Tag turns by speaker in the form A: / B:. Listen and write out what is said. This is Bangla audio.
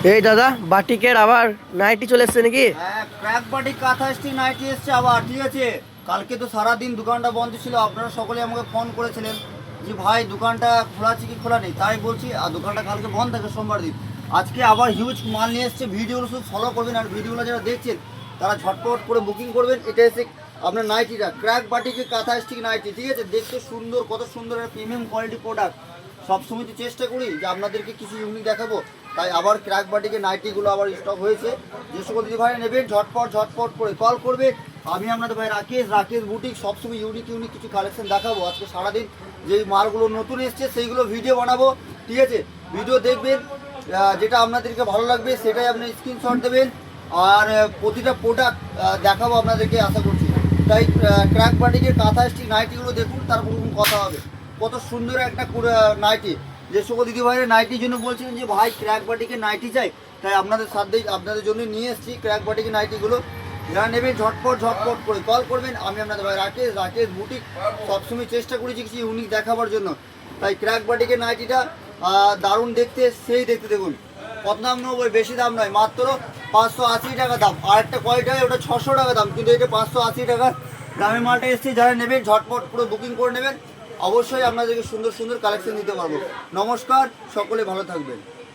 A: এই দাদা বাটিকের আবার নাইটি চলে এসছে নাকি?
B: হ্যাঁ, ক্র্যাক বাটি কাঁথা স্টিচ নাইটি এসছে আবার। ঠিক আছে, কালকে তো সারাদিন দোকানটা বন্ধ ছিল, আপনারা সকলে আমাকে ফোন করেছিলেন যে ভাই দোকানটা খোলা আছে কি খোলা নেই। তাই বলছি আর দোকানটা কালকে বন্ধ থাকে সোমবার দিন। আজকে আবার হিউজ মাল নিয়ে এসছে, ভিডিওগুলো শুধু ফলো করবেন আর ভিডিওগুলো যারা দেখছেন তারা ঝটপট করে বুকিং করবেন। এটা এসে আপনার নাইটিটা ক্র্যাক বাটিকে কাঁথা স্টিচ নাইটি। ঠিক আছে, দেখতে সুন্দর, কত সুন্দর একটা প্রিমিয়াম কোয়ালিটি প্রোডাক্ট। সবসময় তো চেষ্টা করি যে আপনাদেরকে কিছু ইউনিক দেখাবো, তাই আবার ক্র্যাক বাটিকে নাইটিগুলো আবার স্টক হয়েছে। যে সকল দিদি ভাই নেবেন ঝটপট ঝটপট করে কল করবে। আমি আপনাদের ভাই রাকেশ বুটিক সবসময় ইউনিক কিছু কালেকশন দেখাবো। আজকে সারাদিন যেই মালগুলো নতুন এসছে সেইগুলো ভিডিও বানাবো। ঠিক আছে, ভিডিও দেখবেন, যেটা আপনাদেরকে ভালো লাগবে সেটাই আপনি স্ক্রিনশট দেবেন, আর প্রতিটা প্রোডাক্ট দেখাবো আপনাদেরকে আশা করছি। তাই ক্র্যাক বাটিকের কাঁথা স্টিচ নাইটিগুলো দেখুন, তারপর কথা হবে। কত সুন্দর একটা নাইটি। যে সকল দিদি ভাইরা নাইটির জন্য বলছিলেন যে ভাই ক্র্যাক বাটিকে নাইটি চাই, তাই আপনাদের সাথে আপনাদের জন্য নিয়ে এসেছি ক্র্যাক বাটিকে নাইটিগুলো। যারা নেবেন ঝটপট করে কল করবেন। আমি আপনাদের ভাই রাকেশ বুটিক সবসময় চেষ্টা করেছি কিছু ইউনিক দেখাবার জন্য। তাই ক্র্যাক বাটিকে নাইটিটা দারুণ দেখতে, সেই দেখতে দেখুন। কত দাম নেবো, বেশি দাম নয়, মাত্র 580 টাকা দাম। আর একটা কোয়ালিটি হয় ওটা 600 টাকা দাম, কিন্তু এটা 580 টাকার দামের মালটা এসেছে। যারা নেবেন ঝটপট পুরো বুকিং করে নেবেন, অবশ্যই আপনাদেরকে সুন্দর সুন্দর কালেকশন দিতে পারবো। নমস্কার, সকলে ভালো থাকবেন।